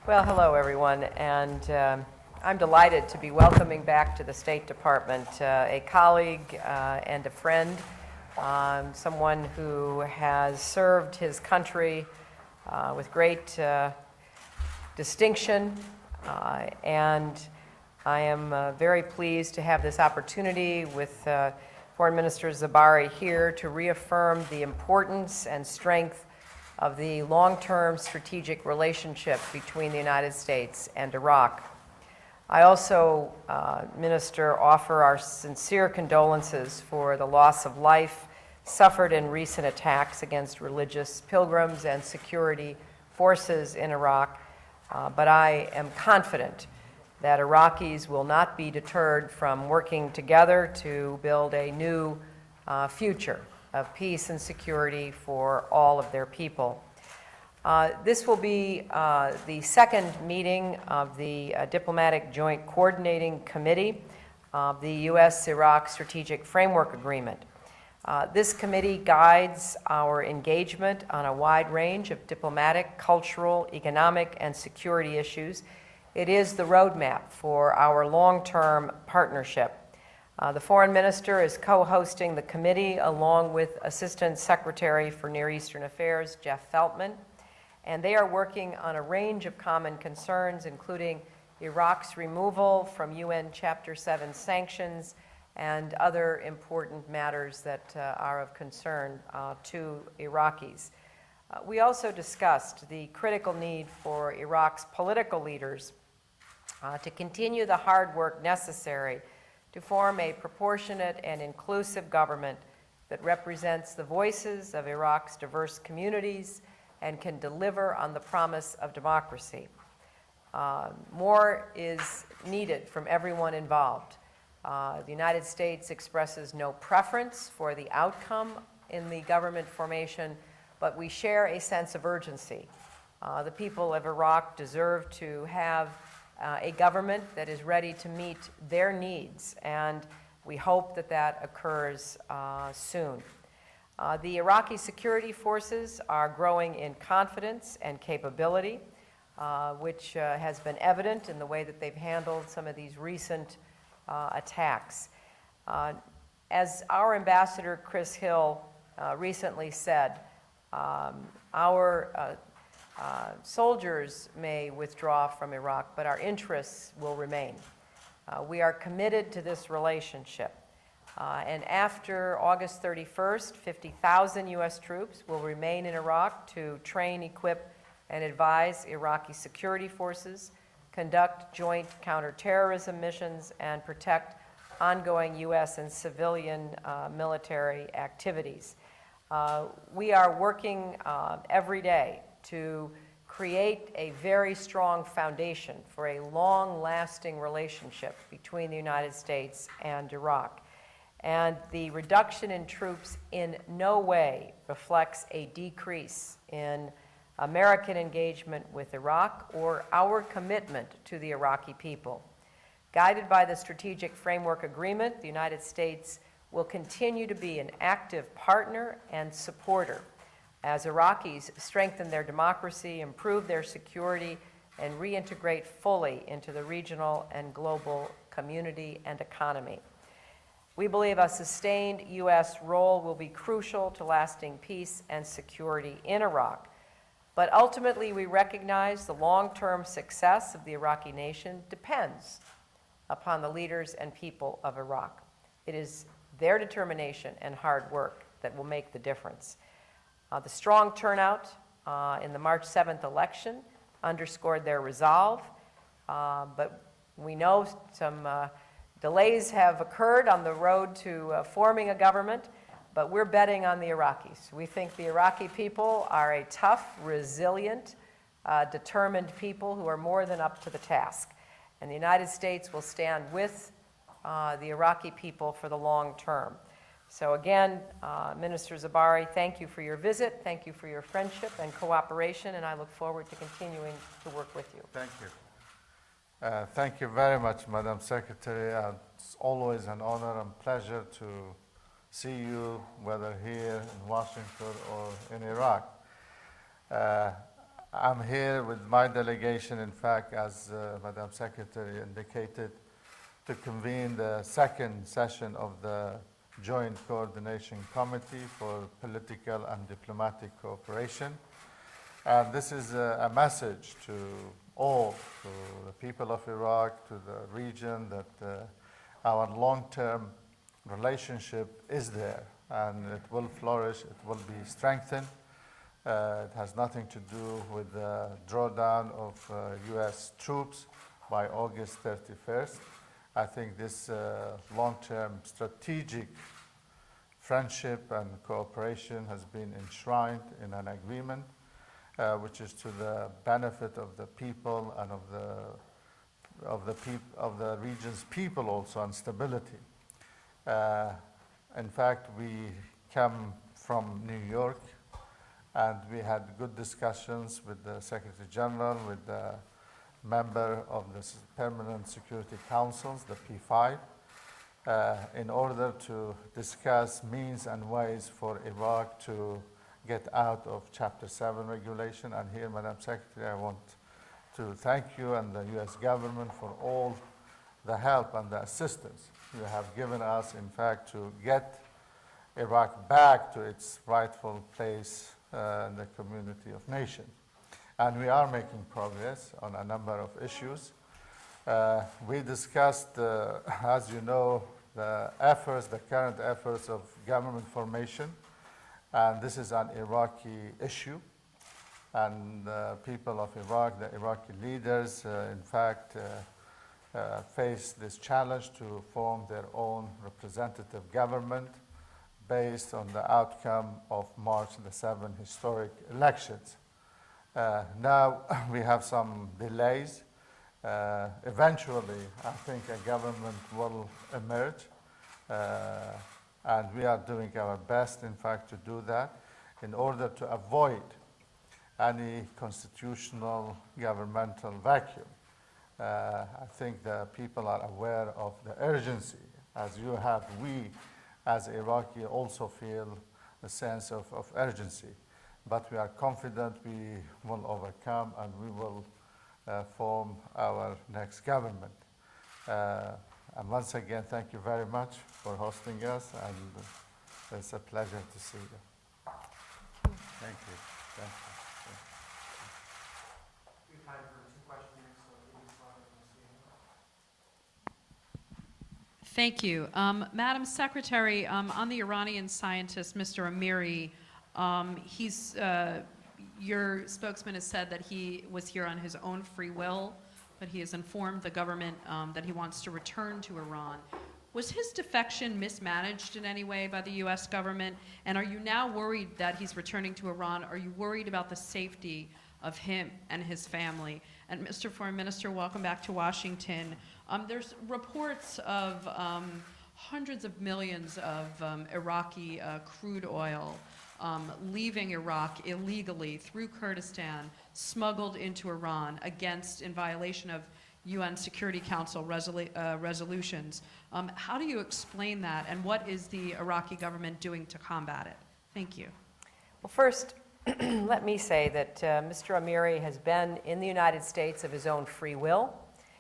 Well, hello, everyone, and I'm delighted to be welcoming back to the State Department a colleague and a friend, someone who has served his country with great distinction, and I am very pleased to have this opportunity with Foreign Minister Zêbarî here to reaffirm the importance and strength of the long-term strategic relationship between the United States and Iraq. I also, Minister, offer our sincere condolences for the loss of life suffered in recent attacks against religious pilgrims and security forces in Iraq, but I am confident that Iraqis will not be deterred from working together to build a new future of peace and security for all of their people. This will be the second meeting of the Diplomatic Joint Coordinating Committee of the U.S.-Iraq Strategic Framework Agreement. This committee guides our engagement on a wide range of diplomatic, cultural, economic, and security issues. It is the roadmap for our long-term partnership. The Foreign Minister is co-hosting the committee along with Assistant Secretary for Near Eastern Affairs, Jeff Feltman, and they are working on a range of common concerns, including Iraq's removal from UN Chapter 7 sanctions and other important matters that are of concern to Iraqis. We also discussed the critical need for Iraq's political leaders to continue the hard work necessary to form a proportionate and inclusive government that represents the voices of Iraq's diverse communities and can deliver on the promise of democracy. More is needed from everyone involved. The United States expresses no preference for the outcome in the government formation, but we share a sense of urgency. The people of Iraq deserve to have a government that is ready to meet their needs, and we hope that that occurs soon. The Iraqi security forces are growing in confidence and capability, which has been evident in the way that they've handled some of these recent attacks. As our ambassador, Chris Hill, recently said, our soldiers may withdraw from Iraq, but our interests will remain. We are committed to this relationship. And after August 31st, 50,000 U.S. troops will remain in Iraq to train, equip, and advise Iraqi security forces, conduct joint counterterrorism missions, and protect ongoing U.S. and civilian military activities. We are working every day to create a very strong foundation for a long-lasting relationship between the United States and Iraq. And the reduction in troops in no way reflects a decrease in American engagement with Iraq or our commitment to the Iraqi people. Guided by the Strategic Framework Agreement, the United States will continue to be an active partner and supporter as Iraqis strengthen their democracy, improve their security, and reintegrate fully into the regional and global community and economy. We believe a sustained U.S. role will be crucial to lasting peace and security in Iraq. But ultimately, we recognize the long-term success of the Iraqi nation depends upon the leaders and people of Iraq. It is their determination and hard work that will make the difference. The strong turnout in the March 7th election underscored their resolve, but we know some delays have occurred on the road to forming a government, but we're betting on the Iraqis. We think the Iraqi people are a tough, resilient, determined people who are more than up to the task. And the United States will stand with the Iraqi people for the long term. So again, Minister Zêbarî, thank you for your visit, thank you for your friendship and cooperation, and I look forward to continuing to work with you. Thank you. Thank you very much, Madam Secretary. It's always an honor and pleasure to see you, whether here in Washington or in Iraq. I'm here with my delegation, in fact, as Madam Secretary indicated, to convene the second session of the Joint Coordination Committee for Political and Diplomatic Cooperation. And this is a message to all, to the people of Iraq, to the region, that our long-term relationship is there, and it will flourish, it will be strengthened. It has nothing to do with the drawdown of US troops by August 31st. I think this long-term strategic friendship and cooperation has been enshrined in an agreement which is to the benefit of the people and of the region's people also, and stability. In fact, we come from New York, and we had good discussions with the Secretary General, with the member of the Permanent Security Councils, the P5, in order to discuss means and ways for Iraq to get out of Chapter 7 regulation. And here, Madam Secretary, I want to thank you and the US government for all the help and the assistance you have given us, in fact, to get Iraq back to its rightful place in the community of nations. And we are making progress on a number of issues. We discussed, as you know, the current efforts of government formation, and this is an Iraqi issue. And the people of Iraq, the Iraqi leaders, in fact, face this challenge to form their own representative government based on the outcome of March the 7th historic elections. Now we have some delays. Eventually, I think a government will emerge, and we are doing our best, in fact, to do that in order to avoid any constitutional governmental vacuum. I think the people are aware of the urgency, as you have. We, as Iraqi, also feel a sense of urgency. But we are confident we will overcome, and we will form our next government. And once again, thank you very much for hosting us, and it's a pleasure to see you. Thank you. Thank you. We have time for 2 questions, so maybe slide on the screen. Thank you. Madam Secretary, on the Iranian scientist, Mr. Amiri, your spokesman has said that he was here on his own free will, but he has informed the government that he wants to return to Iran. Was his defection mismanaged in any way by the US government? And are you now worried that he's returning to Iran? Are you worried about the safety of him and his family? And Mr. Foreign Minister, welcome back to Washington. There's reports of hundreds of millions of Iraqi crude oil leaving Iraq illegally through Kurdistan, smuggled into Iran in violation of UN Security Council resolutions. How do you explain that, and what is the Iraqi government doing to combat it? Thank you. Well, first, let me say that Mr. Amiri has been in the United States of his own free will.